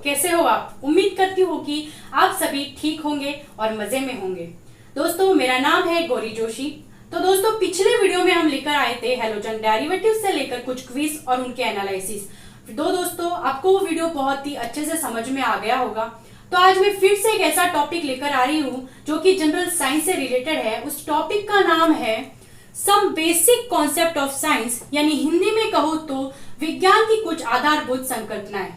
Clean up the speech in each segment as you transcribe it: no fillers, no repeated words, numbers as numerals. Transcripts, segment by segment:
कैसे हो आप? उम्मीद करती हूँ कि आप सभी ठीक होंगे और मजे में होंगे। दोस्तों, मेरा नाम है गौरी जोशी। तो दोस्तों, पिछले वीडियो में हम लेकर आए थे हैलोजन डेरिवेटिव से लेकर कुछ क्विज और उनके एनालिसिस। दोस्तों, आपको वो वीडियो बहुत ही अच्छे से समझ में आ गया होगा। तो आज मैं फिर से एक ऐसा टॉपिक लेकर आ रही हूँ जो कि जनरल साइंस से रिलेटेड है। उस टॉपिक का नाम है some basic concept of science, यानी हिंदी में कहो तो विज्ञान की कुछ आधारभूत संकल्पनाएं।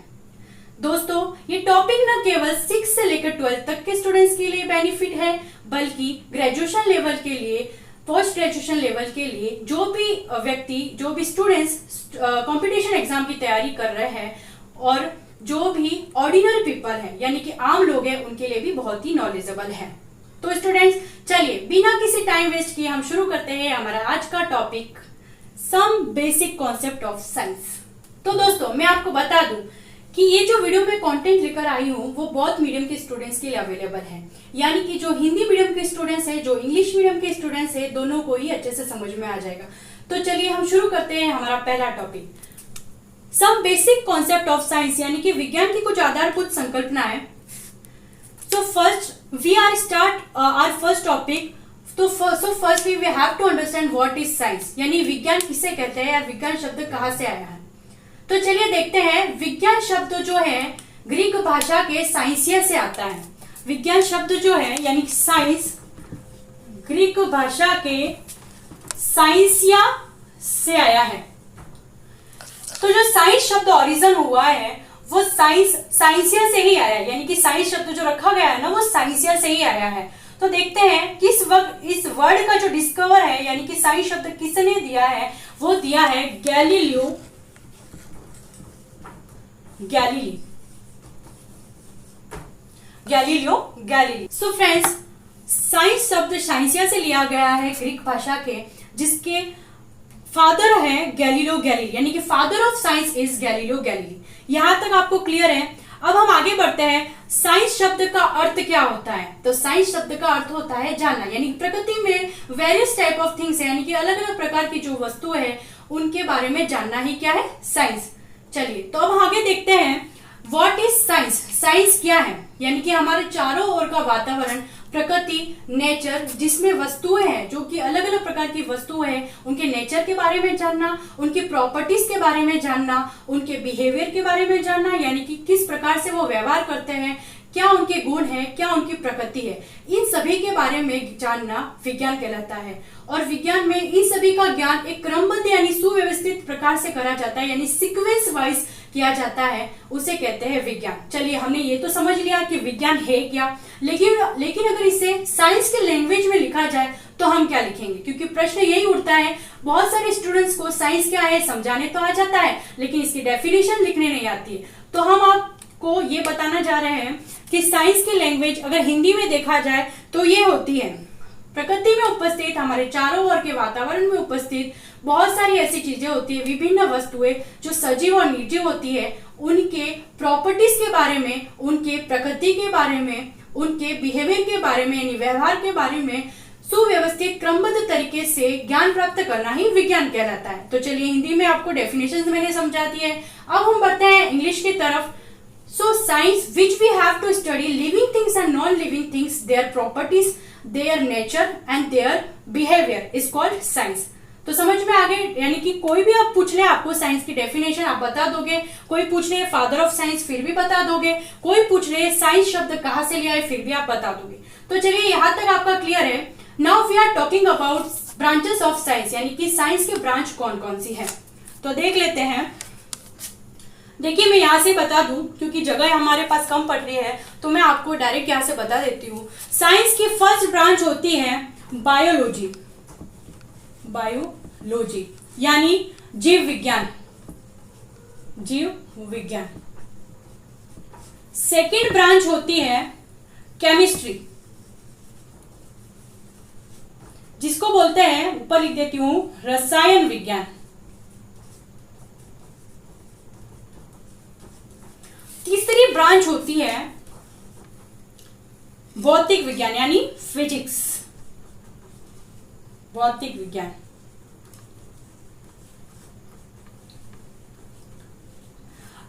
दोस्तों, ये टॉपिक न केवल 6 से लेकर 12 तक के स्टूडेंट्स के लिए बेनिफिट है, बल्कि ग्रेजुएशन लेवल के लिए, पोस्ट ग्रेजुएशन लेवल के लिए जो भी व्यक्ति, जो भी स्टूडेंट्स कंपटीशन एग्जाम की तैयारी कर रहे हैं और जो भी ऑर्डिनरी पीपल हैं, यानी कि आम लोग हैं, उनके लिए भी बहुत ही नॉलेजेबल है। तो स्टूडेंट्स, चलिए बिना किसी टाइम वेस्ट किए हम शुरू करते हैं हमारा आज का topic, some basic concept of science. तो दोस्तों, मैं आपको बता दूं कि ये जो वीडियो में कंटेंट लेकर आई हूँ वो बोथ मीडियम के स्टूडेंट्स के लिए अवेलेबल है, यानी कि जो हिंदी मीडियम के स्टूडेंट्स हैं, जो इंग्लिश मीडियम के स्टूडेंट्स हैं, दोनों को ही अच्छे से समझ में आ जाएगा। तो चलिए हम शुरू करते हैं हमारा पहला topic, some basic concept of science, यानी कि विज्ञान की कुछ आधारभूत संकल्पनाएं। So first we are start our first topic. तो first we have to understand what is science, यानी विज्ञान किसे कहते हैं या विज्ञान शब्द कहाँ से आया है। तो चलिए देखते हैं। विज्ञान शब्द जो है ग्रीक भाषा के साइंसिया से आता है। विज्ञान शब्द जो है यानी साइंस ग्रीक भाषा के साइंसिया से आया है। तो जो साइंस शब्द ओरिजिन हुआ है वो साइंसिया से ही आया है, यानी कि साइंस शब्द जो रखा गया है ना वो साइंसिया से ही आया है। तो देखते हैं किस वक्त इस वर्ड का जो डिस्कवर है, यानी कि साइंस शब्द किसने दिया है, वो दिया है Galileo Galilei. So friends, science शब्द साइंसिया से लिया गया है ग्रीक भाषा के, जिसके फादर है गैलीलियो गैलीली, यानी कि father of science is Galileo Galilei. यहां तक आपको क्लियर है। अब हम आगे बढ़ते हैं। साइंस शब्द का अर्थ क्या होता है? तो साइंस शब्द का अर्थ होता है जानना, यानी प्रकृति में वेरियस टाइप ऑफ थिंग्स है, यानी कि अलग अलग प्रकार की जो वस्तुएं है उनके बारे में जानना ही क्या है? साइंस। चलिए तो अब आगे देखते हैं व्हाट इज साइंस। साइंस क्या है? यानी कि हमारे चारों ओर का वातावरण, प्रकृति, नेचर, जिसमें वस्तुएं हैं, जो कि अलग अलग प्रकार की वस्तुएं हैं, उनके नेचर के बारे में जानना, उनकी प्रॉपर्टीज के बारे में जानना, उनके बिहेवियर के बारे में जानना, यानी कि किस प्रकार से वो व्यवहार करते हैं, क्या उनके गुण है, क्या उनकी प्रकृति है, इन सभी के बारे में जानना विज्ञान कहलाता है। और विज्ञान में इन सभी का ज्ञान एक क्रमबद्ध यानी सुव्यवस्थित प्रकार से करा जाता है, यानी सीक्वेंस वाइज किया जाता है, उसे कहते हैं विज्ञान। चलिए, हमने ये तो समझ लिया कि विज्ञान है क्या, लेकिन अगर इसे साइंस के लैंग्वेज में लिखा जाए तो हम क्या लिखेंगे? क्योंकि प्रश्न यही उठता है। बहुत सारे स्टूडेंट्स को साइंस क्या है समझाने तो आ जाता है, लेकिन इसकी डेफिनेशन लिखने नहीं आती है। तो हम आपको ये बताना जा रहे हैं कि साइंस की लैंग्वेज अगर हिंदी में देखा जाए तो ये होती है प्रकृति में उपस्थित, हमारे चारों ओर के वातावरण में उपस्थित बहुत सारी ऐसी चीजें होती है, विभिन्न वस्तुएं जो सजीव और निर्जीव होती है, उनके प्रॉपर्टीज के बारे में, उनके प्रकृति के बारे में, उनके बिहेवियर के बारे में, यानी व्यवहार के बारे में सुव्यवस्थित क्रमबद्ध तरीके से ज्ञान प्राप्त करना ही विज्ञान कहलाता है। तो चलिए, हिंदी में आपको डेफिनेशन मैंने समझा दी है। अब हम बढ़ते हैं इंग्लिश की तरफ। So science which we have to study living things and non-living things, their properties, their nature and their behavior is called science. तो समझ में आ गए? यानी कि कोई भी आप पूछ ले आपको साइंस की डेफिनेशन, आप बता दोगे। कोई पूछ ले फादर ऑफ साइंस, फिर भी बता दोगे। कोई पूछ ले साइंस शब्द कहाँ से लिया है, फिर भी आप बता दोगे। तो चलिए, यहाँ तक आपका क्लियर है। Now we are talking about branches of science, यानी कि साइंस के ब्रांच कौन कौन सी है। तो देख लेते हैं। देखिए, मैं यहाँ से बता दूं, क्योंकि जगह हमारे पास कम पड़ रही है, तो मैं आपको डायरेक्ट यहाँ से बता देती हूँ। साइंस की फर्स्ट ब्रांच होती है बायोलॉजी, यानी जीव विज्ञान। सेकेंड ब्रांच होती है केमिस्ट्री, जिसको बोलते हैं, ऊपर लिख देती हूं, रसायन विज्ञान। तीसरी ब्रांच होती है भौतिक विज्ञान, यानी फिजिक्स, भौतिक विज्ञान।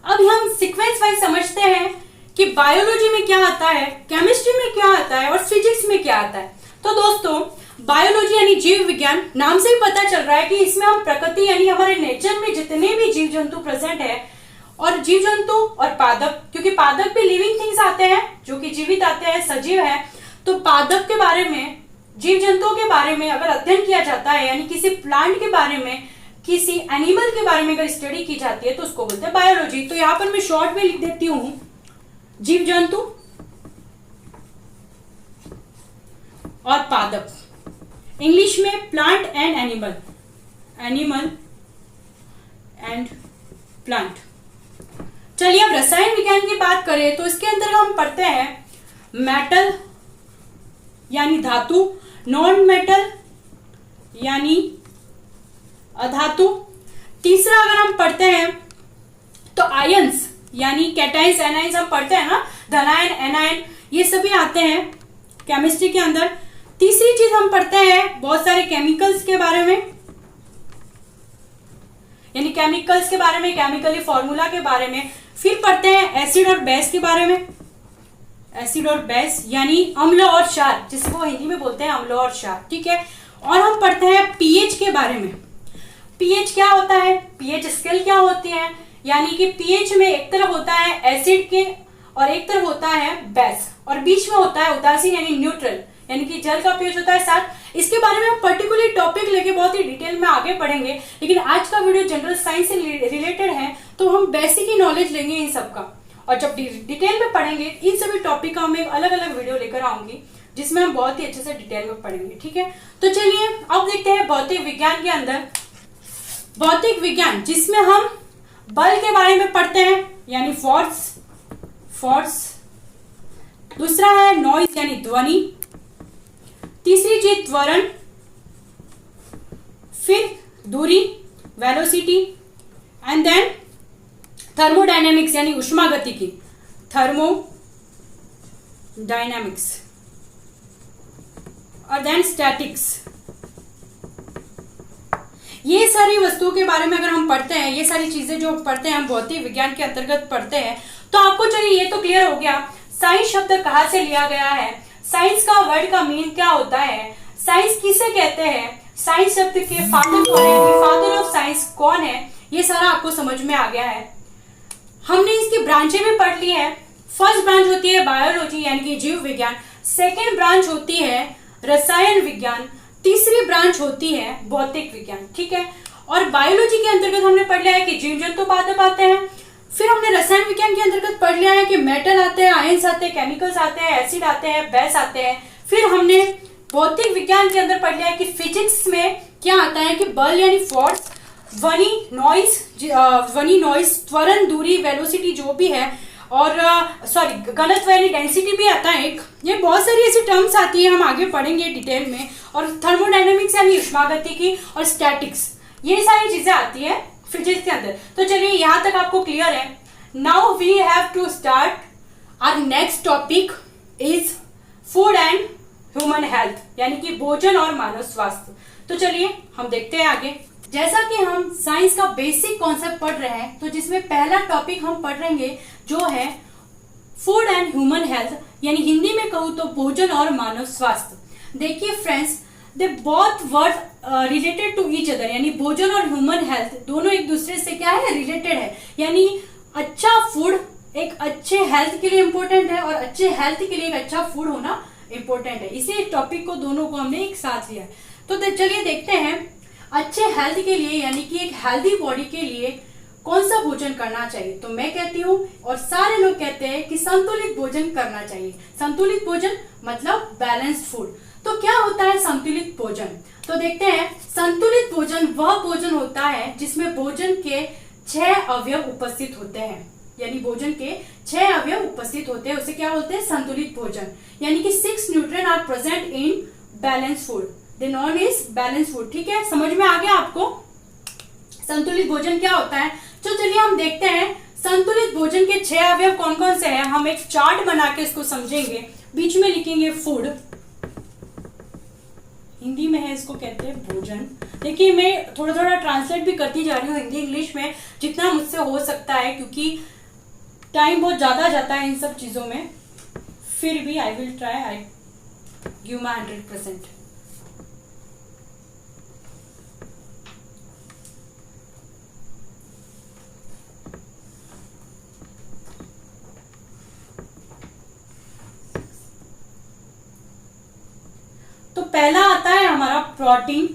अब हम सीक्वेंस वाइज समझते हैं कि बायोलॉजी में क्या आता है, केमिस्ट्री में क्या आता है और फिजिक्स में क्या आता है। तो दोस्तों बायोलॉजी यानी जीव विज्ञान, नाम से ही पता चल रहा है कि इसमें हम प्रकृति यानी हमारे नेचर में जितने भी जीव जंतु प्रेजेंट है, और जीव जंतु और पादप, क्योंकि पादप भी लिविंग थिंग्स आते हैं जो कि जीवित आते हैं, सजीव है, तो पादप के बारे में, जीव जंतुओं के बारे में अगर अध्ययन किया जाता है, यानी किसी प्लांट के बारे में, किसी एनिमल के बारे में अगर स्टडी की जाती है तो उसको बोलते हैं बायोलॉजी। तो यहां पर मैं शॉर्ट में लिख देती हूं जीव जंतु और पादप, इंग्लिश में plant and animal, animal and plant. चलिए अब रसायन विज्ञान की बात करें तो इसके अंदर हम पढ़ते हैं मेटल यानी धातु, नॉन मेटल यानी अधातु। तीसरा अगर हम पढ़ते हैं तो आयंस यानी कैटाइंस, एनाइंस हम पढ़ते हैं ना, धनायन, एनायन, ये सभी आते हैं केमिस्ट्री के अंदर। तीसरी चीज हम पढ़ते हैं बहुत सारे केमिकल्स के बारे में, यानी केमिकल्स के बारे में, केमिकली फॉर्मूला के बारे में। फिर पढ़ते हैं एसिड और बेस के बारे में, एसिड और बेस यानी अम्ल और क्षार, जिसे वो हिंदी में बोलते हैं अम्ल और क्षार, ठीक है। और हम पढ़ते हैं पीएच के बारे में, पीएच क्या होता है, पीएच स्केल क्या होती है, यानी कि पीएच में एक तरफ होता है एसिड के और एक तरफ होता है बेस, और बीच में होता है उदासीन यानी न्यूट्रल, यानी कि जल का पीएच होता है 7। इसके बारे में हम पर्टिकुलर टॉपिक लेके बहुत ही डिटेल में आगे पढ़ेंगे, लेकिन आज का वीडियो जनरल साइंस से रिलेटेड है तो हम बेसिक ही नॉलेज लेंगे इन सबका, और जब डिटेल में पढ़ेंगे इन सभी टॉपिक का मैं अलग अलग वीडियो लेकर आऊंगी जिसमें हम बहुत ही अच्छे से डिटेल में पढ़ेंगे, ठीक है। तो चलिए अब देखते हैं भौतिक विज्ञान के अंदर, भौतिक विज्ञान जिसमें हम बल के बारे में पढ़ते हैं यानी फोर्स। दूसरा है नॉइज यानी ध्वनि। तीसरी चीज त्वरण, फिर दूरी वेलोसिटी, एंड देन थर्मोडायनेमिक्स यानी उष्मागतिकी, थर्मोडायनेमिक्स, और देन स्टैटिक्स। ये सारी वस्तुओं के बारे में अगर हम पढ़ते हैं, ये सारी चीजें जो पढ़ते हैं हम भौतिक विज्ञान के अंतर्गत पढ़ते हैं, तो आपको चलिए ये तो क्लियर हो गया साइंस शब्द कहाँ से लिया गया है, साइंस का वर्ड का मीन क्या होता है, साइंस किसे कहते हैं, साइंस शब्द के फादर कौन है, फादर ऑफ साइंस कौन है, ये सारा आपको समझ में आ गया है। हमने इसकी ब्रांचें भी पढ़ ली है। फर्स्ट ब्रांच होती है बायोलॉजी यानी कि जीव विज्ञान, सेकेंड ब्रांच होती है रसायन विज्ञान, तीसरी ब्रांच होती है भौतिक विज्ञान, ठीक है। और बायोलॉजी के अंतर्गत हमने पढ़ लिया है कि जीव जंतु पादप आते हैं। फिर हमने रसायन विज्ञान के अंतर्गत पढ़ लिया है कि मेटल आते हैं, आयंस आते हैं, केमिकल्स आते हैं, एसिड आते हैं, बेस आते हैं। फिर हमने भौतिक विज्ञान के अंदर पढ़ लिया है कि फिजिक्स में क्या आता है कि बल यानी फोर्स, ध्वनि नॉइज, त्वरण, दूरी, वेलोसिटी जो भी है, और घनत्व यानी डेंसिटी भी आता है एक। ये बहुत सारी ऐसी टर्म्स आती है, हम आगे पढ़ेंगे डिटेल में। और थर्मोडायनेमिक्स यानी उष्मागतिकी, और स्टैटिक्स, ये सारी चीजें आती है फिजिक्स के अंदर। तो चलिए यहाँ तक आपको क्लियर है। Now we have to start our next topic is food and human health, यानी कि भोजन और मानव स्वास्थ्य। तो चलिए हम देखते हैं आगे। जैसा कि हम साइंस का बेसिक कॉन्सेप्ट पढ़ रहे हैं, तो जिसमें पहला टॉपिक हम पढ़ रहेंगे जो है फूड एंड ह्यूमन हेल्थ, यानी हिंदी में कहूँ तो भोजन और मानव स्वास्थ्य। देखिए friends, they both word related to each other, यानी भोजन और ह्यूमन हेल्थ दोनों एक दूसरे से क्या है, रिलेटेड है। यानी अच्छा फूड एक अच्छे हेल्थ के लिए इंपॉर्टेंट है और अच्छे हेल्थ के लिए एक अच्छा फूड होना इंपॉर्टेंट है। इसी टॉपिक को दोनों को हमने एक साथ लिया है। तो चलिए देखते हैं अच्छे हेल्थ के लिए, यानी कि एक हेल्दी बॉडी के लिए कौन सा भोजन करना चाहिए। तो मैं कहती हूँ और सारे लोग कहते हैं कि संतुलित भोजन करना चाहिए। संतुलित भोजन मतलब बैलेंस्ड फूड। तो क्या होता है संतुलित भोजन, तो देखते हैं। संतुलित भोजन वह भोजन होता है जिसमें भोजन के 6 अवयव उपस्थित होते हैं, यानी भोजन के 6 अवयव उपस्थित होते हैं, उसे क्या बोलते हैं, संतुलित भोजन। यानी कि 6 nutrient are present in balance food, they none is balance food. ठीक है, समझ में आ गया आपको संतुलित भोजन क्या होता है। तो चलिए हम देखते हैं संतुलित भोजन के 6 अवयव कौन कौन से हैं। हम एक चार्ट बना के इसको समझेंगे। बीच में लिखेंगे फूड, हिंदी में है इसको कहते हैं भोजन। देखिए मैं थोड़ा थोड़ा ट्रांसलेट भी करती जा रही हूँ हिंदी इंग्लिश में, जितना मुझसे हो सकता है, क्योंकि टाइम बहुत ज्यादा जाता है इन सब चीजों में, फिर भी I will try, I give my 100%। तो पहला आता है हमारा प्रोटीन,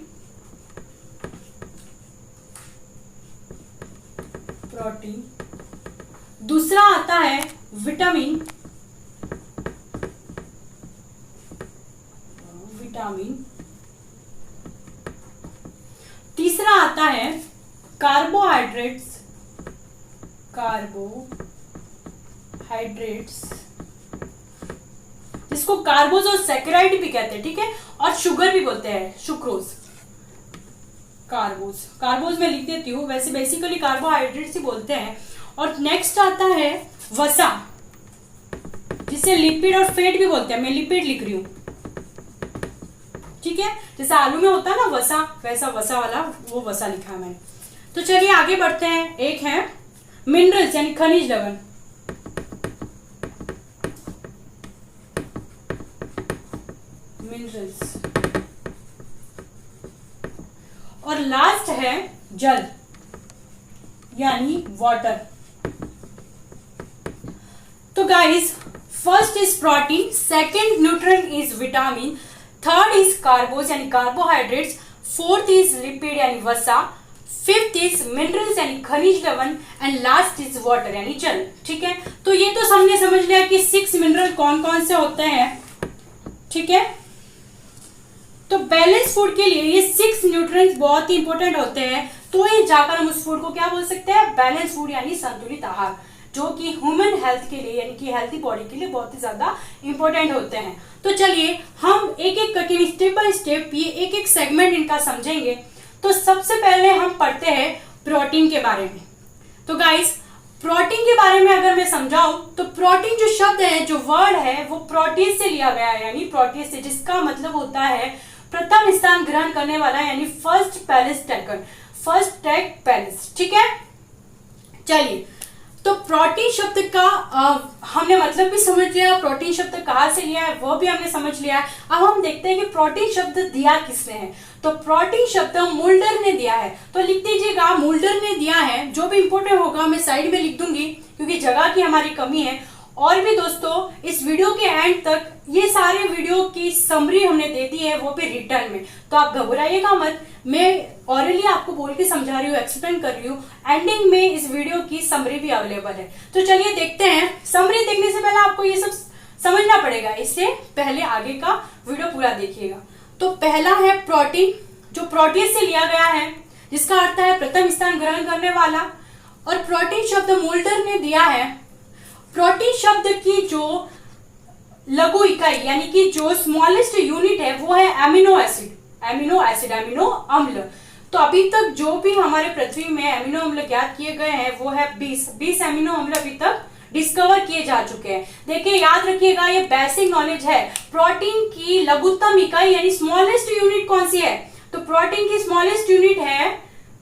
प्रोटीन। दूसरा आता है विटामिन, विटामिन। तीसरा आता है कार्बोहाइड्रेट्स, कार्बोहाइड्रेट्स, जिसको कार्बोज और सैकराइड भी कहते हैं, ठीक है, और शुगर भी बोलते हैं, सुक्रोज। कार्बोज, कार्बोज में लिख देती हूँ, वैसे बेसिकली कार्बोहाइड्रेट्स ही बोलते हैं। और नेक्स्ट आता है वसा, जिसे लिपिड और फैट भी बोलते हैं, मैं लिपिड लिख रही हूं, ठीक है, जैसे आलू में होता है ना वसा, वैसा वसा वाला वो वसा लिखा है मैंने। तो चलिए आगे बढ़ते हैं। एक है मिनरल्स यानी खनिज लवण, मिनरल्स। और लास्ट है जल यानी वाटर। तो guys, first is protein, second nutrient is vitamin, third is carbs यानी कार्बोहाइड्रेट्स, फोर्थ इज लिपिड यानी वसा, फिफ्थ इज मिनरल्स यानी खनिज लवण, एंड लास्ट इज वाटर यानी जल। ठीक है, तो ये तो हमने समझ लिया कि 6 मिनरल कौन कौन से होते हैं। ठीक है, तो बैलेंस फूड के लिए ये 6 न्यूट्रिएंट्स बहुत ही इंपॉर्टेंट होते हैं। तो ये जाकर हम उस फूड को क्या बोल सकते हैं, बैलेंस फूड यानी संतुलित आहार, जो कि ह्यूमन हेल्थ के लिए यानी कि हेल्थी बॉडी के लिए बहुत ही ज्यादा इंपॉर्टेंट होते हैं। तो चलिए हम एक एक करके स्टेप बाय स्टेप ये एक एक सेगमेंट इनका समझेंगे। तो सबसे पहले हम पढ़ते हैं प्रोटीन के बारे में। तो गाइस, प्रोटीन के बारे में अगर मैं समझाऊं तो प्रोटीन जो शब्द है, जो वर्ड है, वो प्रोटीन से लिया गया है, यानी प्रोटीन से, जिसका मतलब होता है प्रथम स्थान ग्रहण करने वाला, यानी first place taken, first take place. ठीक है, चलिए, तो प्रोटीन शब्द का हमने मतलब भी समझ लिया, प्रोटीन शब्द कहाँ से लिया है वो भी हमने समझ लिया है। अब हम देखते हैं कि प्रोटीन शब्द दिया किसने है। तो प्रोटीन शब्द मुल्डर ने दिया है, तो लिख दीजिएगा मुल्डर ने दिया है। जो भी इंपोर्टेंट होगा मैं साइड में लिख दूंगी क्योंकि जगह की हमारी कमी है। और भी दोस्तों, इस वीडियो के एंड तक ये सारे वीडियो की समरी हमने दे दी है, वो भी रिटर्न में, तो आप घबराइएगा मत। मैं ऑरली आपको बोल के समझा रही हूँ, एक्सप्लेन कर रही हूँ। एंडिंग में इस वीडियो की समरी भी अवेलेबल है। तो चलिए देखते हैं। समरी देखने से पहले आपको ये सब समझना पड़ेगा, इससे पहले आगे का वीडियो पूरा देखिएगा। तो पहला है प्रोटीन, जो प्रोटीन से लिया गया है, जिसका अर्थ है प्रथम स्थान ग्रहण करने वाला। और प्रोटीन शब्द मुल्डर ने दिया है। प्रोटीन शब्द की जो लघु इकाई यानी कि जो स्मॉलेस्ट यूनिट है वो है amino acid, amino acid, amino अम्ल। तो अभी तक जो भी हमारे पृथ्वी में एमिनो अम्ल ज्ञात किए गए हैं वो है 20 एमिनो अम्ल अभी तक डिस्कवर किए जा चुके हैं। देखिए, याद रखिएगा, ये बेसिक नॉलेज है। प्रोटीन की लघुत्तम इकाई यानी स्मॉलेस्ट यूनिट कौन सी है, तो प्रोटीन की स्मॉलेस्ट यूनिट है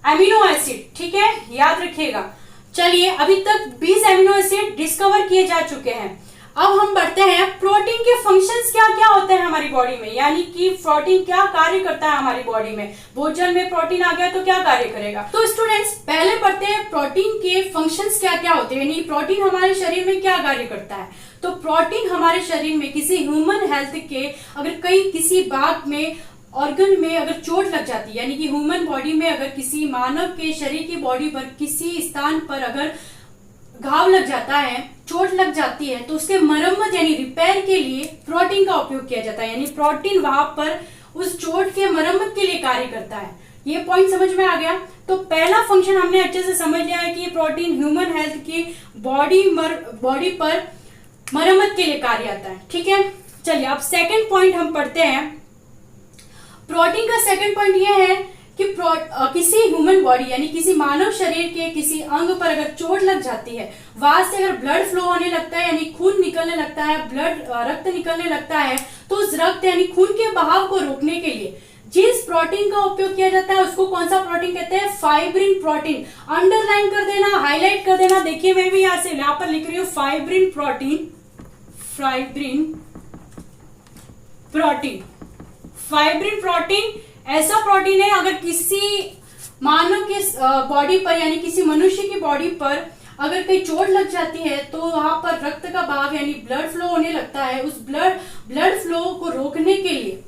एमिनो एसिड। ठीक है, याद रखिएगा। चलिए, अभी तक 20 एमिनो एसिड डिस्कवर किए जा चुके हैं। अब हम बढ़ते हैं, प्रोटीन के फंक्शंस क्या क्या होते हैं हमारी बॉडी में, यानी कि प्रोटीन क्या कार्य करता है हमारी बॉडी में। भोजन में प्रोटीन आ गया तो क्या कार्य करेगा। तो स्टूडेंट्स, पहले पढ़ते हैं प्रोटीन के फंक्शंस क्या क्या होते हैं, यानी प्रोटीन हमारे शरीर में क्या कार्य करता है। तो प्रोटीन हमारे शरीर में किसी ह्यूमन हेल्थ के, अगर कहीं किसी भाग में, ऑर्गन में अगर चोट लग जाती है, यानी कि ह्यूमन बॉडी में अगर किसी मानव के शरीर की बॉडी पर किसी स्थान पर अगर घाव लग जाता है, चोट लग जाती है, तो उसके मरम्मत यानी रिपेयर के लिए प्रोटीन का उपयोग किया जाता है। यानी प्रोटीन वहां पर उस चोट के मरम्मत के लिए कार्य करता है। ये पॉइंट समझ में आ गया। तो पहला फंक्शन हमने अच्छे से समझ लिया है कि प्रोटीन ह्यूमन हेल्थ की बॉडी पर मरम्मत के लिए कार्य आता है। ठीक है, चलिए अब सेकेंड पॉइंट हम पढ़ते हैं। प्रोटीन का सेकेंड पॉइंट यह है कि किसी ह्यूमन बॉडी यानी किसी मानव शरीर के किसी अंग पर अगर चोट लग जाती है, वहां से अगर ब्लड फ्लो होने लगता है यानी खून निकलने लगता है, रक्त निकलने लगता है, तो उस रक्त यानी खून के बहाव को रोकने के लिए जिस प्रोटीन का उपयोग किया जाता है उसको कौन सा प्रोटीन कहते हैं? Fibrin protein. अंडरलाइन कर देना, हाईलाइट कर देना। देखिए मैं भी यहां पर लिख रही हूं fibrin protein, fibrin protein. Fibrin protein ऐसा प्रोटीन है, अगर किसी मानव के बॉडी पर यानी किसी मनुष्य की बॉडी पर अगर कहीं चोट लग जाती है तो वहां पर रक्त का बहाव यानी ब्लड फ्लो होने लगता है। उस ब्लड फ्लो को रोकने के लिए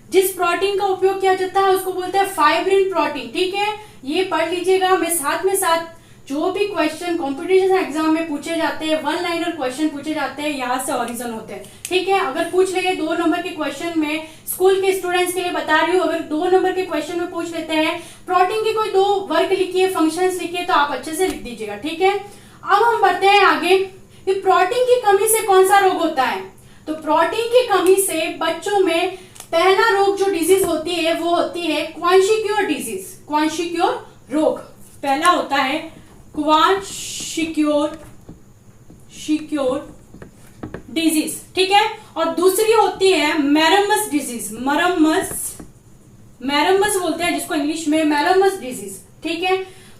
जिस प्रोटीन का उपयोग किया जाता है उसको बोलते हैं फाइब्रिन प्रोटीन। ठीक है, ये पढ़ लीजिएगा। मैं साथ में साथ जो भी क्वेश्चन कॉम्पिटिशन एग्जाम में पूछे जाते हैं, वन लाइनर क्वेश्चन पूछे जाते हैं, यहाँ से ओरिजिन होते हैं। ठीक है, अगर पूछ लेंगे 2 नंबर के क्वेश्चन में, स्कूल के स्टूडेंट्स के लिए बता रही हूँ, अगर 2 नंबर के क्वेश्चन में पूछ लेते हैं प्रोटीन के कोई 2 वर्ग लिखिए, फंक्शंस लिखिए, तो आप अच्छे से लिख दीजिएगा। ठीक है, अब हम बढ़ते हैं आगे कि प्रोटीन की कमी से कौन सा रोग होता है। तो प्रोटीन की कमी से बच्चों में पहला रोग जो डिजीज होती है वो होती है क्वांशिक्योर डिजीज। क्वांशिक्योर रोग पहला होता है, क्वांशिक्योर डिजीज। ठीक है, और दूसरी होती है मैरमस डिजीज। मैरमस बोलते हैं जिसको इंग्लिश में, मैरमस डिजीज। ठीक है,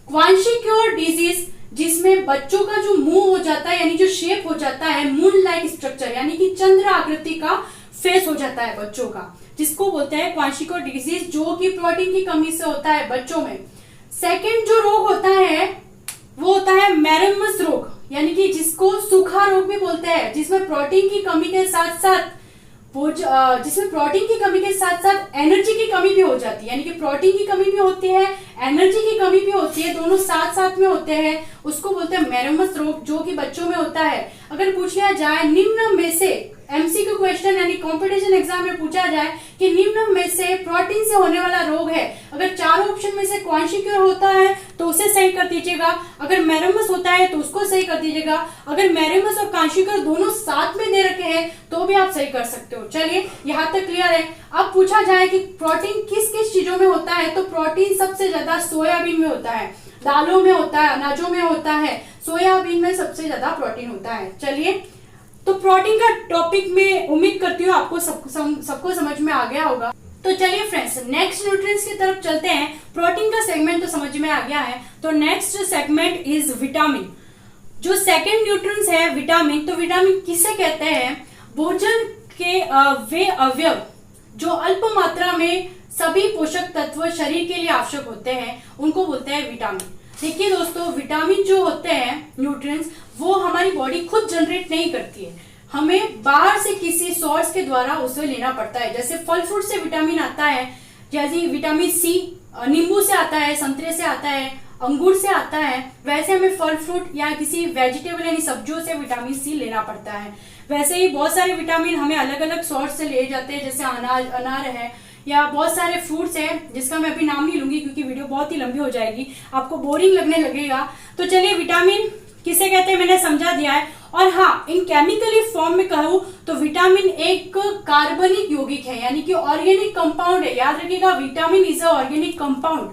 क्वांशिक्योर डिजीज जिसमें बच्चों का जो मुंह हो जाता है यानी जो शेप हो जाता है मून लाइक स्ट्रक्चर यानी कि चंद्र आकृति का फेस हो जाता है बच्चों का, जिसको बोलते हैं क्वांशिक्योर डिजीज, जो कि प्रोटीन की कमी से होता है बच्चों में। सेकंड जो रोग होता है वो होता है मैरमस रोग, यानी कि जिसको सूखा रोग भी बोलते हैं, जिसमें प्रोटीन की कमी के साथ साथ एनर्जी की कमी भी हो जाती है। यानी कि प्रोटीन की कमी भी होती है, एनर्जी की कमी भी होती है, दोनों साथ साथ में होते हैं। उसको बोलते हैं मैरमस रोग, जो कि बच्चों में होता है। अगर पूछ लिया जाए निम्न में से, एमसीक्यू क्वेश्चन यानी कंपटीशन एग्जाम में पूछा जाए कि निम्न में से प्रोटीन से होने वाला रोग है, अगर 4 ऑप्शन में से क्वांशिक्योर होता है तो उसे सही कर दीजिएगा, अगर मैरमस होता है तो उसको सही कर दीजिएगा, अगर मैरमस और क्वांशिक्योर दोनों साथ में दे रखे हैं तो भी आप सही कर सकते हो। चलिए यहां तक क्लियर है। अब पूछा जाए कि प्रोटीन किस किस चीजों में होता है, तो प्रोटीन सबसे ज्यादा सोयाबीन में होता है, दालों में होता है, अनाजों में होता है, सोयाबीन में सबसे ज्यादा प्रोटीन होता है। चलिए, तो प्रोटीन का टॉपिक में उम्मीद करती हूँ आपको सबको समझ में आ गया होगा। तो चलिए फ्रेंड्स, नेक्स्ट न्यूट्रिएंट्स की तरफ चलते हैं। प्रोटीन का सेगमेंट तो समझ में आ गया है, तो नेक्स्ट सेगमेंट इज विटामिन। जो सेकंड न्यूट्रिएंट्स है विटामिन, तो विटामिन किसे कहते हैं? भोजन के वे अवयव जो अल्प मात्रा में सभी पोषक तत्व शरीर के लिए आवश्यक होते हैं उनको बोलते हैं विटामिन। देखिए दोस्तों, विटामिन जो होते हैं न्यूट्रिएंट्स, वो हमारी बॉडी खुद जनरेट नहीं करती है, हमें बाहर से किसी सोर्स के द्वारा उसे लेना पड़ता है। जैसे फल फ्रूट से विटामिन आता है, जैसे विटामिन सी नींबू से आता है, संतरे से आता है, अंगूर से आता है, वैसे हमें फल फ्रूट या किसी वेजिटेबल यानी सब्जियों से विटामिन सी लेना पड़ता है। वैसे ही बहुत सारे विटामिन हमें अलग अलग सोर्स से लिए जाते हैं, जैसे अनार है या बहुत सारे फ्रूट्स हैं जिसका मैं अभी नाम नहीं लूंगी क्योंकि वीडियो बहुत ही लंबी हो जाएगी, आपको बोरिंग लगने लगेगा। तो चलिए, विटामिन किसे कहते हैं मैंने समझा दिया है। और हाँ, इन केमिकली फॉर्म में कहूं तो विटामिन एक कार्बनिक यौगिक है, यानी कि ऑर्गेनिक कंपाउंड है। याद रखिएगा, vitamin is a organic compound.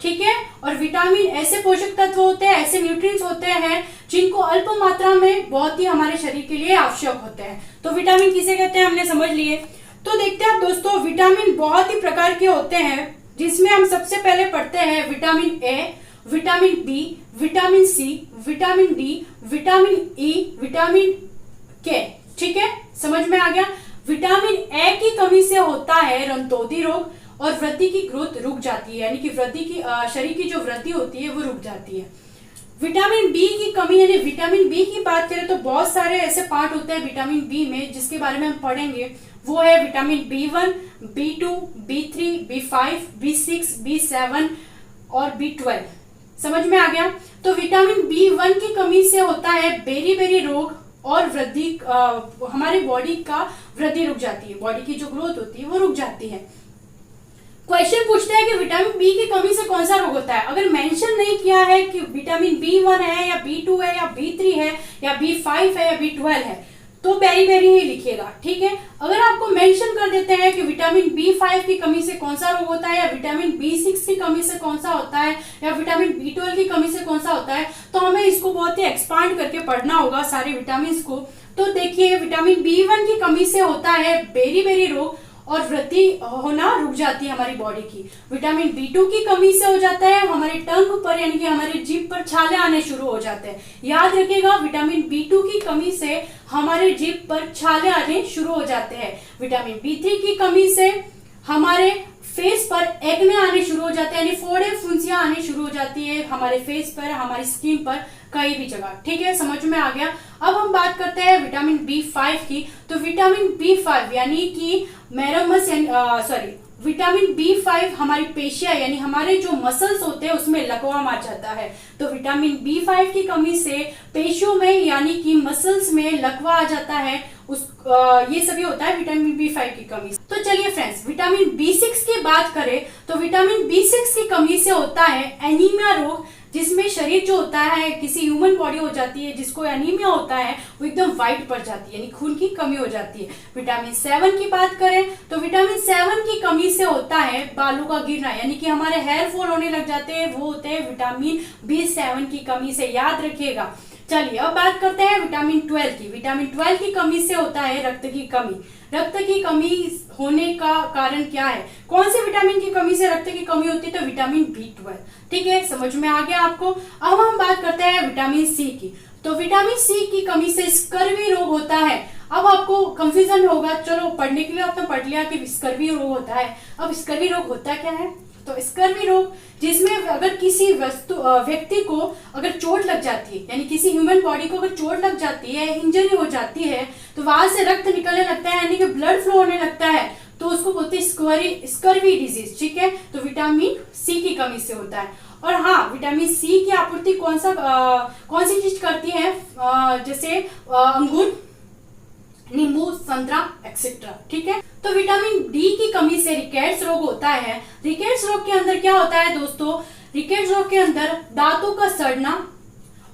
ठीक है, और विटामिन ऐसे पोषक तत्व होते हैं, ऐसे न्यूट्रिएंट्स होते हैं जिनको अल्प मात्रा में बहुत ही हमारे शरीर के लिए आवश्यक होते हैं। तो विटामिन किसे कहते हैं हमने समझ लिए। तो देखते हैं दोस्तों, विटामिन बहुत ही प्रकार के होते हैं, जिसमें हम सबसे पहले पढ़ते हैं vitamin A, vitamin B, vitamin C, vitamin D, vitamin E, vitamin K. ठीक है, समझ में आ गया। विटामिन ए की कमी से होता है रंतोदी रोग और वृद्धि की ग्रोथ रुक जाती है, यानी कि वृद्धि की शरीर की जो वृद्धि होती है वो रुक जाती है। विटामिन बी की कमी, यानी विटामिन बी की बात करें तो बहुत सारे ऐसे पार्ट होते हैं विटामिन बी में जिसके बारे में हम पढ़ेंगे। वो है vitamin B1, B2, B3, B5, B6, B7 और B12। समझ में आ गया। तो विटामिन B1 की कमी से होता है बेरी रोग और वृद्धि, हमारी बॉडी का वृद्धि रुक जाती है, बॉडी की जो ग्रोथ होती है वो रुक जाती है। क्वेश्चन पूछते हैं कि विटामिन बी की कमी से कौन सा रोग होता है। अगर मेंशन नहीं किया है कि विटामिन B1 है या B2 है या B3 है या B5 है या B12 है तो बेरी ही लिखिएगा। ठीक है, अगर आपको मेंशन कर देते हैं कि विटामिन B5 की कमी से कौन सा रोग होता है या विटामिन B6 की कमी से कौन सा होता है या विटामिन B12 की कमी से कौन सा होता है, तो हमें इसको बहुत ही एक्सपांड करके पढ़ना होगा सारे विटामिन को। तो देखिए, विटामिन B1 की कमी से होता है बेरी रोग और वृद्धि होना रुक जाती है हमारी बॉडी की। विटामिन B2 की कमी से हो जाता है हमारे टंग पर यानी कि हमारे जीभ पर छाले आने शुरू हो जाते हैं। याद रखिएगा, विटामिन B2 की कमी से हमारे जीभ पर छाले आने शुरू हो जाते हैं। विटामिन B3 की कमी से हमारे फेस पर एक्ने आने शुरू हो जाते हैं, यानी फोड़े फुंसियां आने शुरू हो जाती है हमारे फेस पर, हमारी स्किन पर, कहीं भी जगह। ठीक है, समझ में आ गया। अब हम बात करते हैं विटामिन B5 की। तो विटामिन B5 यानी कि विटामिन B5 हमारी पेशियां यानी हमारे जो मसल्स होते हैं उसमें लकवा मार जाता है। तो विटामिन B5 की कमी से पेशियों में यानी कि मसल्स में लकवा आ जाता है, ये सभी होता है विटामिन B5 की कमी। तो चलिए फ्रेंड्स, विटामिन B6 की बात करें तो विटामिन B6 की कमी से होता है एनीमिया रोग, जिसमें शरीर जो होता है, किसी ह्यूमन बॉडी हो जाती है जिसको एनीमिया होता है, वो एकदम व्हाइट पड़ जाती है, यानी खून की कमी हो जाती है। विटामिन 7 की बात करें तो विटामिन 7 की कमी से होता है बालों का गिरना, यानी कि हमारे हेयर फॉल होने लग जाते हैं, वो होते हैं विटामिन B7 की कमी से, याद रखिएगा। चलिए अब बात करते हैं विटामिन 12 की। विटामिन 12 की कमी से होता है रक्त की कमी। रक्त की कमी होने का कारण क्या है? कौन से विटामिन की कमी से रक्त की कमी होती है? तो विटामिन B12। ठीक है, समझ में आ गया आपको। अब हम बात करते हैं विटामिन C की। तो विटामिन C की कमी से स्कर्वी रोग होता है। अब आपको कंफ्यूजन होगा, चलो पढ़ने के लिए आपने पढ़ लिया कि स्कर्वी रोग होता है। अब स्कर्वी रोग होता क्या है? तो स्कर्वी रोग जिसमें अगर किसी व्यक्ति को अगर चोट लग जाती है, यानी किसी ह्यूमन बॉडी को अगर चोट लग जाती है, इंजरी हो जाती है, तो वहां से रक्त निकलने लगता है, यानी कि ब्लड फ्लो होने लगता है, तो उसको बोलते हैं स्कर्वी डिजीज। ठीक है, तो विटामिन C की कमी से होता है। और हाँ, विटामिन C की आपूर्ति कौन सी चीज करती है? जैसे अंगूर, नींबू, संतरा एक्सेट्रा। ठीक है, तो विटामिन D की कमी से रिकेट्स रोग होता है। रिकेट्स रोग के अंदर क्या होता है दोस्तों? रिकेट्स रोग के अंदर दांतों का सड़ना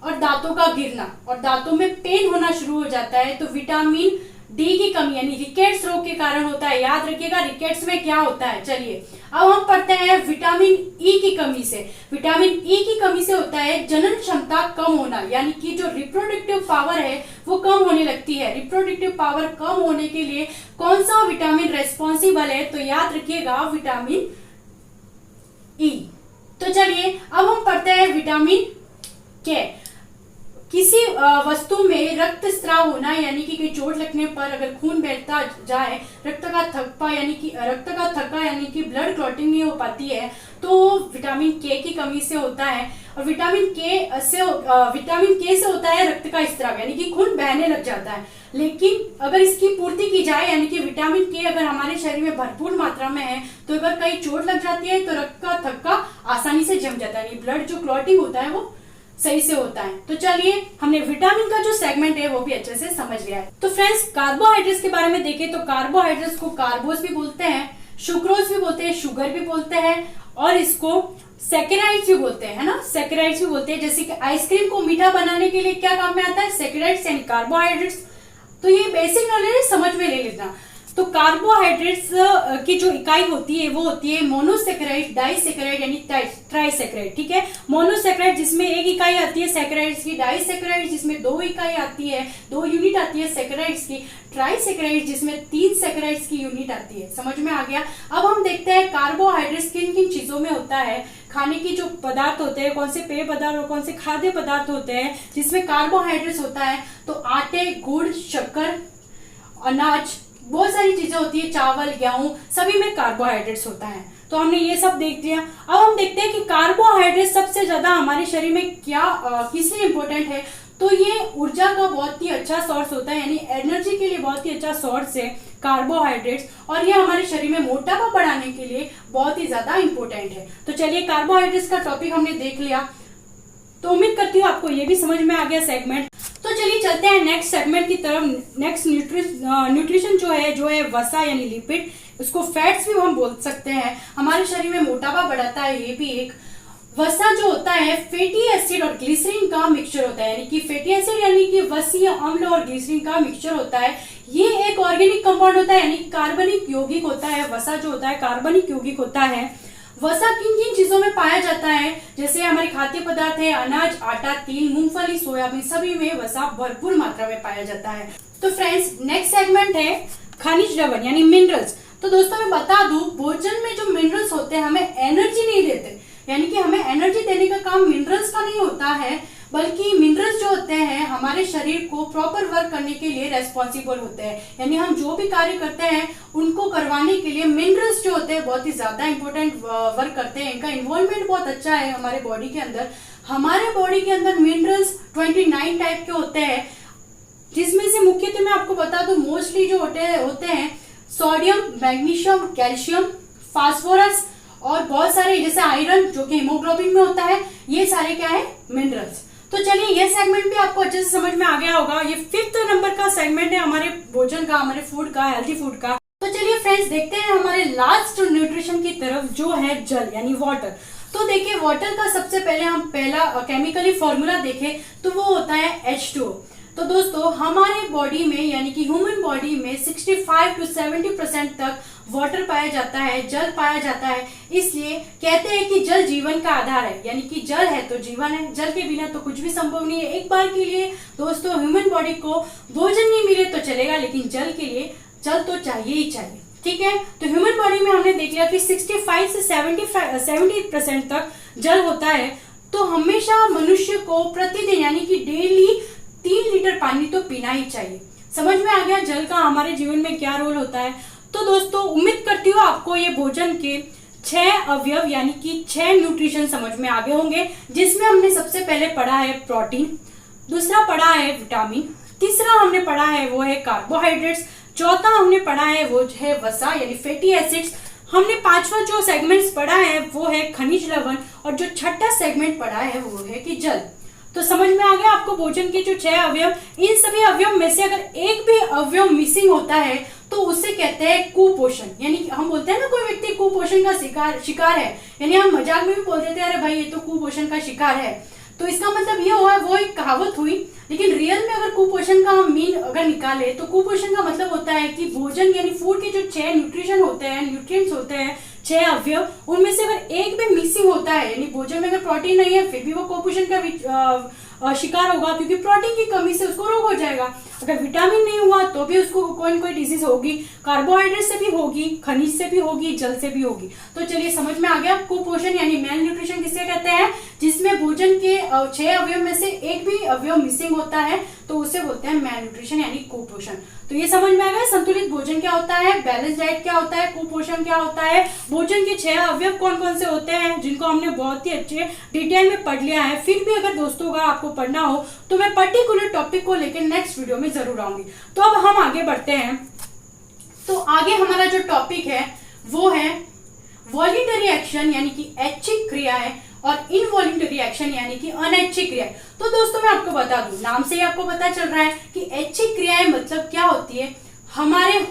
और दांतों का गिरना और दांतों में पेन होना शुरू हो जाता है। तो विटामिन D की कमी यानी रिकेट्स रोग के कारण होता है। याद रखिएगा रिकेट्स में क्या होता है। चलिए अब हम पढ़ते हैं विटामिन E की कमी से। विटामिन E की कमी से होता है जनन क्षमता कम होना, यानी कि जो रिप्रोडक्टिव पावर है वो कम होने लगती है। रिप्रोडक्टिव पावर कम होने के लिए कौन सा विटामिन रेस्पॉन्सिबल है? तो याद रखिएगा विटामिन E। तो चलिए अब हम पढ़ते हैं विटामिन K। किसी वस्तु में रक्त स्राव होना, यानी कि कोई चोट लगने पर अगर खून बहता जाए, रक्त का थक्का यानी कि ब्लड क्लॉटिंग नहीं हो पाती है, तो विटामिन K की कमी से होता है। और विटामिन K से होता है रक्त का स्राव, यानी कि खून बहने लग जाता है। लेकिन अगर इसकी पूर्ति की जाए, यानी कि विटामिन K अगर हमारे शरीर में भरपूर मात्रा में है, तो अगर कहीं चोट लग जाती है तो रक्त का थक्का आसानी से जम जाता है, ब्लड जो क्लॉटिंग होता है वो सही से होता है। तो चलिए हमने विटामिन का जो सेगमेंट है वो भी अच्छे से समझ लिया है। तो फ्रेंड्स, कार्बोहाइड्रेट्स के बारे में देखें तो कार्बोहाइड्रेट्स को कार्बोस भी बोलते हैं, सुक्रोज भी बोलते हैं, शुगर भी बोलते हैं, और इसको सैकेराइड्स भी बोलते हैं, है ना, सैकेराइड्स भी बोलते हैं। जैसे कि आइसक्रीम को मीठा बनाने के लिए क्या काम में आता है? सैकेराइड्स यानी कार्बोहाइड्रेट्स। तो ये बेसिक नॉलेज समझ में ले लेना। तो कार्बोहाइड्रेट्स की जो इकाई होती है वो होती है मोनोसेकेराइड, डाइसेकेराइड यानी ट्राइसेकेराइड। ठीक है, मोनोसेकेराइड जिसमें एक इकाई आती है सेकेराइड्स की, डाइसेकेराइड जिसमें 2 इकाई आती है, 2 यूनिट आती है सेकेराइड्स की, ट्राइसेकेराइड जिसमें 3 सेकेराइड्स की यूनिट आती है। समझ में आ गया। अब हम देखते हैं कार्बोहाइड्रेट्स किन किन चीजों में होता है। खाने की जो पदार्थ होते हैं, कौन से पेय पदार्थ और कौन से खाद्य पदार्थ होते हैं जिसमें कार्बोहाइड्रेट्स होता है? तो आटे, गुड़, शक्कर, अनाज, बहुत सारी चीजें होती है, चावल, गेहूं, सभी में कार्बोहाइड्रेट्स होता है। तो हमने ये सब देख लिया। अब हम देखते हैं कि कार्बोहाइड्रेट सबसे ज्यादा हमारे शरीर में किस लिए इंपॉर्टेंट है। तो ये ऊर्जा का बहुत ही अच्छा सोर्स होता है, यानी एनर्जी के लिए बहुत ही अच्छा सोर्स है कार्बोहाइड्रेट्स, और ये हमारे शरीर में मोटापा बढ़ाने के लिए बहुत ही ज्यादा इंपॉर्टेंट है। तो चलिए कार्बोहाइड्रेट्स का टॉपिक हमने देख लिया, तो उम्मीद करती हूँ आपको ये भी समझ में आ गया सेगमेंट। तो चलिए चलते हैं नेक्स्ट सेगमेंट की तरफ। नेक्स्ट न्यूट्रिशन जो है वसा यानी लिपिड, उसको फैट्स भी हम बोल सकते हैं, हमारे शरीर में मोटापा बढ़ाता है, ये भी एक। वसा जो होता है फैटी एसिड और ग्लिसरीन का मिक्सचर होता है, यानी कि फैटी एसिड यानी कि वसीय अम्ल और ग्लिसरीन का मिक्सचर होता है। ये एक ऑर्गेनिक कंपाउंड होता है, यानी कार्बनिक यौगिक होता है। वसा जो होता है कार्बनिक यौगिक होता है। वसा किन किन चीजों में पाया जाता है? जैसे हमारे खाद्य पदार्थ है, अनाज, आटा, तिल, मूंगफली, सोयाबीन, सभी में वसा भरपूर मात्रा में पाया जाता है। तो फ्रेंड्स, नेक्स्ट सेगमेंट है खनिज लवण यानी मिनरल्स। तो दोस्तों मैं बता दूं, भोजन में जो मिनरल्स होते हैं हमें एनर्जी नहीं देते, यानी कि हमें एनर्जी देने का काम मिनरल्स का नहीं होता है, बल्कि मिनरल्स जो होते हैं हमारे शरीर को प्रॉपर वर्क करने के लिए रेस्पॉन्सिबल होते हैं। यानी हम जो भी कार्य करते हैं उनको करवाने के लिए मिनरल्स जो होते हैं बहुत ही ज्यादा इंपॉर्टेंट वर्क करते हैं। इनका इन्वॉल्वमेंट बहुत अच्छा है हमारे बॉडी के अंदर। हमारे बॉडी के अंदर मिनरल्स 29 टाइप के होते हैं, जिसमें से मुख्यतः मैं आपको बता दूं मोस्टली जो होते हैं सोडियम, मैग्नीशियम, कैल्शियम, फास्फोरस और बहुत सारे जैसे आयरन जो कि हीमोग्लोबिन में होता है, ये सारे क्या है मिनरल्स। तो चलिए ये सेगमेंट भी आपको अच्छे से समझ में आ गया होगा। ये 5th नंबर का सेगमेंट है हमारे भोजन का, हमारे फूड का, हेल्थी फूड का। तो चलिए फ्रेंड्स देखते हैं हमारे लास्ट न्यूट्रिशन की तरफ जो है जल यानी वाटर। तो देखिए वाटर का सबसे पहले हम पहला केमिकली फॉर्मूला देखें तो वो होता है H2O। तो दोस्तों हमारे बॉडी में यानी कि ह्यूमन बॉडी में 65 to 70% तक वाटर पाया जाता है, जल पाया जाता है। इसलिए कहते हैं कि जल जीवन का आधार है, यानी कि जल है तो जीवन है, जल के बिना तो कुछ भी संभव नहीं है। एक बार के लिए दोस्तों ह्यूमन बॉडी को भोजन नहीं मिले तो चलेगा, लेकिन जल के लिए जल तो चाहिए ही चाहिए, ठीक है। तो ह्यूमन बॉडी में हमने देख लिया कि 65 से 70% तक जल होता है। तो हमेशा मनुष्य को प्रतिदिन यानी कि डेली 3 लीटर पानी तो पीना ही चाहिए। समझ में आ गया जल का हमारे जीवन में क्या रोल होता है। तो दोस्तों उम्मीद करती हूँ आपको ये भोजन के 6 अवयव यानी कि 6 न्यूट्रिशन समझ में आ गए होंगे, जिसमें हमने सबसे पहले पढ़ा है प्रोटीन, दूसरा पढ़ा है विटामिन, तीसरा हमने पढ़ा है वो है कार्बोहाइड्रेट्स, चौथा हमने पढ़ा है वो है वसा यानी फैटी एसिड्स, हमने 5वां जो सेगमेंट्स पढ़ा है वो है खनिज लवण, और जो छठा सेगमेंट पढ़ा है वो है कि जल। तो समझ में आ गया आपको भोजन के जो 6 अवयव। इन सभी अवयव में से अगर एक भी अवयव मिसिंग होता है तो उसे कहते हैं कुपोषण। यानी कि हम बोलते हैं ना कोई व्यक्ति कुपोषण का शिकार है, यानी हम मजाक में भी बोल देते हैं अरे भाई ये तो कुपोषण का शिकार है। तो इसका मतलब ये हुआ वो एक कहावत हुई, लेकिन रियल में अगर कुपोषण का हम मीन अगर निकाले तो कुपोषण का मतलब होता है कि भोजन यानी फूड के जो 6 न्यूट्रिशन होते हैं, न्यूट्रिएंट्स होते हैं, 6 अवयव, उनमें से अगर एक भी मिसिंग होता है, यानी भोजन में अगर प्रोटीन नहीं है फिर भी वो कुपोषण का शिकार होगा, क्योंकि प्रोटीन की कमी से उसको रोग हो जाएगा। अगर विटामिन नहीं हुआ तो भी उसको कोई न कोई डिजीज होगी, कार्बोहाइड्रेट से भी होगी, खनिज से भी होगी, जल से भी होगी। तो चलिए समझ में आ गया कुपोषण यानी मेल न्यूट्रिशन किसे कहते हैं, जिसमें भोजन के 6 अवयव में से एक भी अवयव मिसिंग होता है तो उसे बोलते हैं मेल न्यूट्रिशन यानी कुपोषण। तो ये समझ में आ गया संतुलित भोजन क्या होता है, बैलेंस डाइट क्या होता है, कुपोषण क्या होता है, भोजन के 6 अवयव कौन कौन से होते हैं, जिनको हमने बहुत ही अच्छे डिटेल में पढ़ लिया है। फिर भी अगर दोस्तों अगर आपको पढ़ना हो तो मैं पर्टिकुलर टॉपिक को लेकर नेक्स्ट वीडियो में जरूर आऊंगी। तो अब हम आगे बढ़ते हैं। तो आगे हमारा जो टॉपिक है वो है वॉलंटरी एक्शन यानी कि ऐच्छिक क्रियाएं और इनवॉलंटरी एक्शन यानी कि अनैच्छिक क्रियाएं। तो दोस्तों मैं आपको बता दूं, नाम से ही आपको पता चल रहा है कि ऐच्छिक क्रियाएं मतलब क्या होती है, हमारे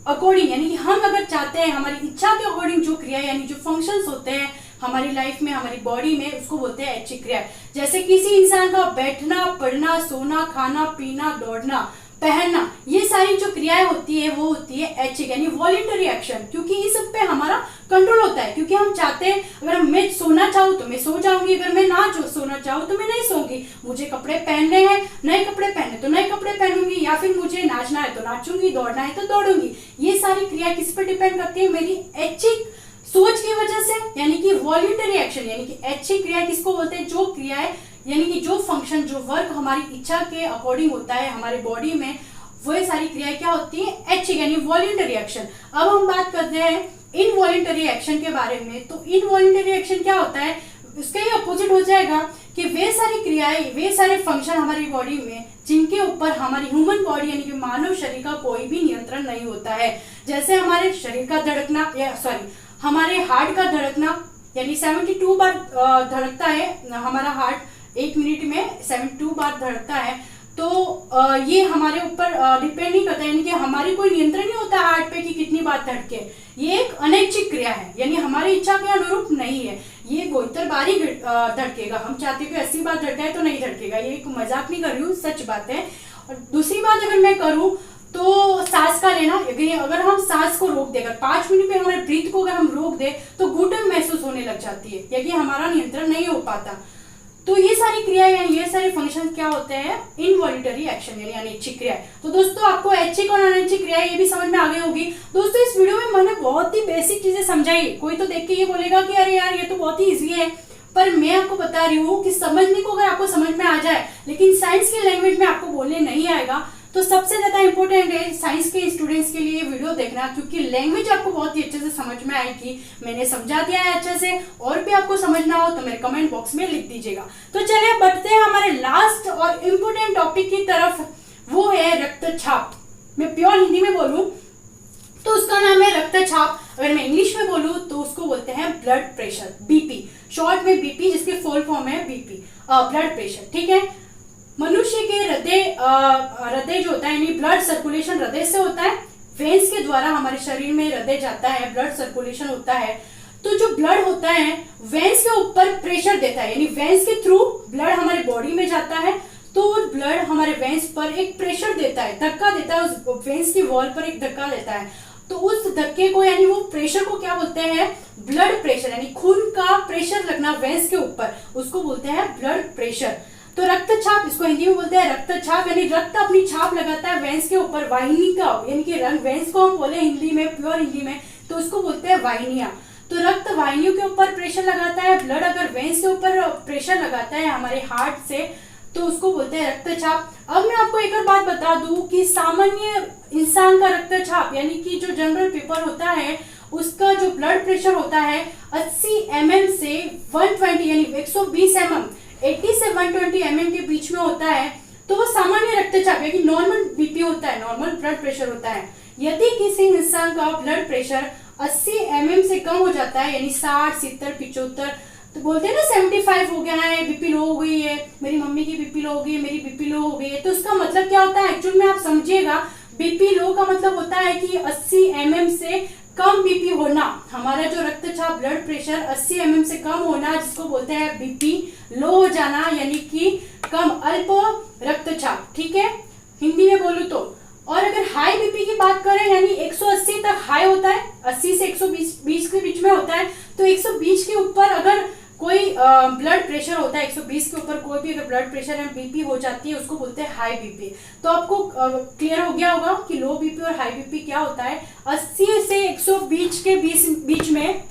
अकॉर्डिंग यानी कि हम अगर चाहते हैं हमारी इच्छा के अकॉर्डिंग जो क्रिया यानी जो फंक्शंस होते हैं हमारी लाइफ में, हमारी बॉडी में, उसको बोलते हैं ऐच्छिक क्रिया। जैसे किसी इंसान का बैठना, पढ़ना, सोना, खाना, पीना, दौड़ना, पहनना, ये सारी जो क्रियाएं होती है वो होती है ऐच्छिक यानी वॉलंटरी एक्शन, क्योंकि इस सब पे हमारा कंट्रोल होता है। क्योंकि हम चाहते हैं अगर मैं सोना चाहूँ तो मैं सो जाऊंगी, अगर मैं ना सोना चाहूँ तो मैं नहीं सोऊंगी, मुझे कपड़े पहनने हैं, नए कपड़े पहने तो नए कपड़े पहनूंगी, या फिर मुझे नाचना है तो नाचूंगी, दौड़ना है तो दौड़ूंगी। ये सारी क्रिया किस पर डिपेंड करती है, मेरी ऐच्छिक सोच की वजह से, यानी कि वॉलंटरी एक्शन यानी कि ऐच्छिक क्रिया किसको बोलते हैं, जो क्रियाएं यानी कि जो फंक्शन, जो वर्क हमारी इच्छा के अकॉर्डिंग होता है हमारे बॉडी में, वो सारी क्रियाएं क्या होती है, ऐच्छिक यानी वॉलंटरी एक्शन। अब हम बात करते हैं इनवॉलंटरी एक्शन के बारे में। तो इनवॉलंटरी एक्शन क्या होता है, उसका ही अपोजिट हो जाएगा कि वे सारी क्रियाएं, वे सारे फंक्शन हमारी बॉडी में जिनके ऊपर हमारी ह्यूमन बॉडी यानी कि मानव शरीर का कोई भी नियंत्रण नहीं होता है। जैसे हमारे शरीर का धड़कना, हमारे हार्ट का धड़कना, यानी 72 बार धड़कता है हमारा हार्ट, 1 मिनट में 72 बार धड़कता है। तो ये हमारे ऊपर डिपेंड नहीं करता, यानी कि हमारी कोई नियंत्रण नहीं होता हार्ट पे कि कितनी बार धड़के। ये एक अनैच्छिक क्रिया है, यानी हमारी इच्छा के अनुरूप नहीं है। ये 72 बार ही धड़केगा, हम चाहते हैं कि 80 बार धड़काए तो नहीं धड़केगा। ये एक मजाक नहीं कर रही हूँ, सच बात है। और दूसरी बात अगर मैं करूँ तो सांस का लेना, अगर हम सांस को रोक देकर 5 मिनट में हमारे ब्रीथ को अगर हम रोक दे तो घुटन महसूस होने लग जाती है, यानी हमारा नियंत्रण नहीं हो पाता। तो ये सारी क्रियाएं, ये सारे फंक्शन क्या होते हैं, इनवॉल्यूटरी एक्शन यानी अनैच्छिक क्रिया। तो दोस्तों आपको ऐच्छिक और अनैच्छिक क्रिया ये भी समझ में आ गई होगी। दोस्तों इस वीडियो में मैंने बहुत ही बेसिक चीजें समझाई। कोई तो देख के ये बोलेगा कि अरे यार ये तो बहुत ही इजी है, पर मैं आपको बता रही हूँ कि समझने को अगर आपको समझ में आ जाए, लेकिन साइंस की लैंग्वेज में आपको बोलने नहीं आएगा, तो सबसे ज्यादा इंपॉर्टेंट है साइंस के स्टूडेंट्स के लिए वीडियो देखना, क्योंकि लैंग्वेज आपको बहुत ही अच्छे से समझ में आएगी। मैंने समझा दिया है अच्छे से, और भी आपको समझना हो तो मेरे कमेंट बॉक्स में लिख दीजिएगा। तो चलिए बढ़ते हैं हमारे लास्ट और इम्पोर्टेंट टॉपिक की तरफ, वो है रक्तचाप। मैं प्योर हिंदी में बोलूं तो उसका नाम है रक्तचाप। अगर मैं इंग्लिश में बोलूं तो उसको बोलते हैं ब्लड प्रेशर, बीपी, शॉर्ट में बीपी, जिसके फुल फॉर्म है बीपी, ब्लड प्रेशर। ठीक है, मनुष्य के हृदय जो होता है यानी ब्लड सर्कुलेशन हृदय से होता है, वेन्स के द्वारा हमारे शरीर में हृदय जाता है, ब्लड सर्कुलेशन होता है। तो जो ब्लड होता है वेन्स के ऊपर प्रेशर देता है, यानी वेन्स के थ्रू ब्लड हमारे बॉडी में जाता है, तो ब्लड हमारे वेन्स पर एक प्रेशर देता है, धक्का देता है, उस वेन्स की वॉल पर एक धक्का देता है। तो उस धक्के को यानी वो प्रेशर को क्या बोलते हैं, ब्लड प्रेशर, यानी खून का प्रेशर लगना वेन्स के ऊपर, उसको बोलते हैं ब्लड प्रेशर। तो रक्तचाप, इसको हिंदी में बोलते हैं रक्तचाप, यानी रक्त अपनी छाप लगाता है वेन्स के ऊपर, वाहिनी का, यानी कि वेन्स को हम बोले हिंदी में, प्योर हिंदी में, तो उसको बोलते हैं वाहिनियां। तो रक्त वाहिनियों के ऊपर प्रेशर लगाता है, ब्लड अगर वेन्स के ऊपर प्रेशर लगाता है हमारे हार्ट से, तो उसको बोलते हैं रक्तचाप। अब मैं आपको एक और बात बता दूं कि सामान्य इंसान का रक्तचाप, यानी कि जो जनरल पीपल होता है, उसका जो ब्लड प्रेशर होता है 80 mm से 120 यानी 120 mm, 80 से 120 mm के बीच में होता है। तो वो सामान्य रक्तचाप यानी नॉर्मल बीपी होता है, नॉर्मल ब्लड प्रेशर होता है। यदि किसी इंसान का ब्लड प्रेशर 80 mm से कम हो जाता है, यानी 60, 70, 75, तो बोलते हैं ना 75 हो गया है, बीपी लो हो गई है, मेरी मम्मी की बीपी लो हो गई है, मेरी बीपी लो हो गई है, तो उसका मतलब क्या होता है, एक्चुअल में आप समझिएगा, बीपी लो का मतलब होता है कि 80 mm से कम बीपी होना। हमारा जो रक्तचाप ब्लड प्रेशर 80 mm से कम होना, जिसको बोलते हैं बीपी लो हो जाना, यानी कि कम, अल्प रक्तचाप। ठीक है, हिंदी में बोलूं तो। और अगर हाई बीपी की बात करें, यानी 180 तक हाई होता है, 80 से 120 के बीच में होता है, तो 120 के ऊपर अगर कोई ब्लड प्रेशर होता है, 120 के ऊपर कोई भी अगर ब्लड प्रेशर है, बीपी हो जाती है, उसको बोलते हैं हाई बीपी। तो आपको क्लियर हो गया होगा कि लो बीपी और हाई बीपी क्या होता है। 80 से 120 के बीच में,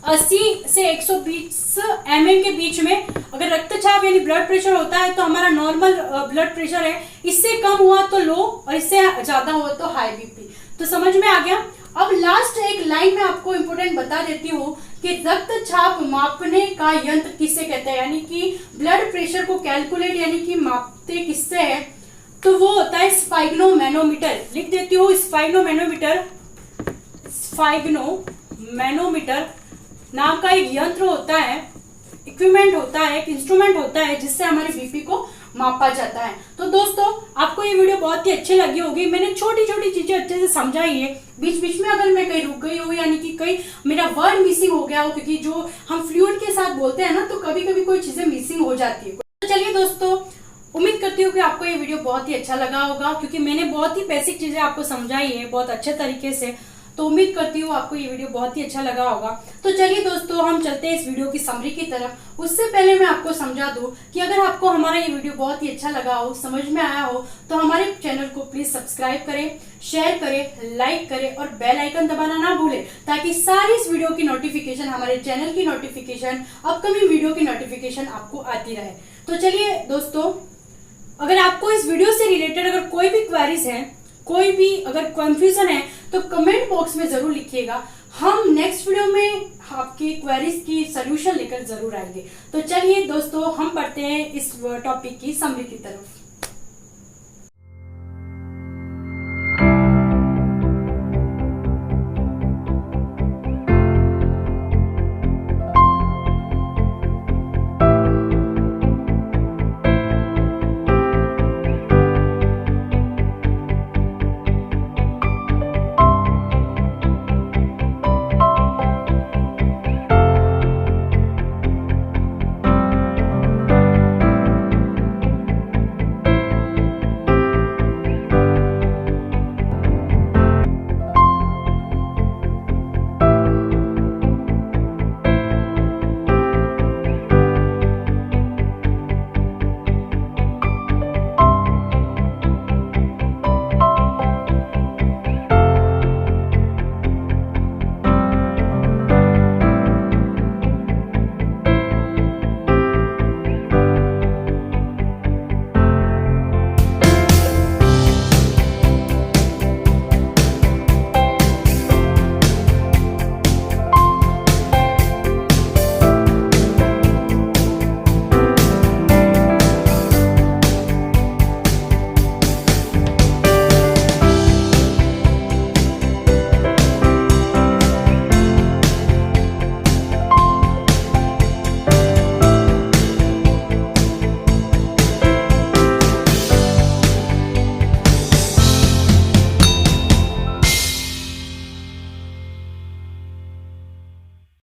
80 से 120 mm के बीच में अगर रक्तचाप यानी ब्लड प्रेशर होता है, तो हमारा नॉर्मल ब्लड प्रेशर है, इससे कम हुआ तो लो और इससे ज्यादा हुआ तो हाई बीपी। तो समझ में आ गया। अब लास्ट एक लाइन में आपको इंपोर्टेंट बता देती हूँ कि रक्तचाप मापने का यंत्र किसे कहते हैं, यानी कि ब्लड प्रेशर को कैलकुलेट यानी कि मापते किससे है, तो वो होता है स्फाइग्नोमैनोमीटर। लिख देती हूँ स्फाइग्नोमैनोमीटर। स्फाइग्नोमैनोमीटर नाम का एक यंत्र होता है, इक्विपमेंट होता है, एक इंस्ट्रूमेंट होता है, जिससे हमारे बीपी को मापा जाता है। तो दोस्तों आपको ये वीडियो बहुत ही अच्छी लगी होगी। मैंने छोटी छोटी चीजें अच्छे से समझाई है। बीच बीच में अगर मैं कहीं रुक गई हूँ, यानी कि कहीं मेरा वर्ड मिसिंग हो गया हो, क्योंकि जो हम फ्लूएंट के साथ बोलते हैं ना, तो कभी कभी कोई चीजें मिसिंग हो जाती है। तो चलिए दोस्तों, उम्मीद करती हूँ कि आपको ये वीडियो बहुत ही अच्छा लगा होगा, क्योंकि मैंने बहुत ही बेसिक चीजें आपको समझाई है बहुत अच्छे तरीके से। तो उम्मीद करती हूँ आपको ये वीडियो बहुत ही अच्छा लगा होगा। तो चलिए दोस्तों, हम चलते हैं इस वीडियो की समरी की तरफ। उससे पहले मैं आपको समझा दूं कि अगर आपको हमारा ये वीडियो बहुत ही अच्छा लगा हो, समझ में आया हो, तो हमारे चैनल को प्लीज सब्सक्राइब करें, शेयर करें, लाइक करें और बेल आइकन दबाना ना भूलें, ताकि सारी इस वीडियो की नोटिफिकेशन, हमारे चैनल की नोटिफिकेशन, अपकमिंग वीडियो की नोटिफिकेशन आपको आती रहे। तो चलिए दोस्तों, अगर आपको इस वीडियो से रिलेटेड अगर कोई भी क्वेरीज है, कोई भी अगर कंफ्यूजन है, तो कमेंट बॉक्स में जरूर लिखिएगा। हम नेक्स्ट वीडियो में आपकी क्वेरीज की सलूशन लेकर जरूर आएंगे। तो चलिए दोस्तों, हम बढ़ते हैं इस टॉपिक की समरी की तरफ।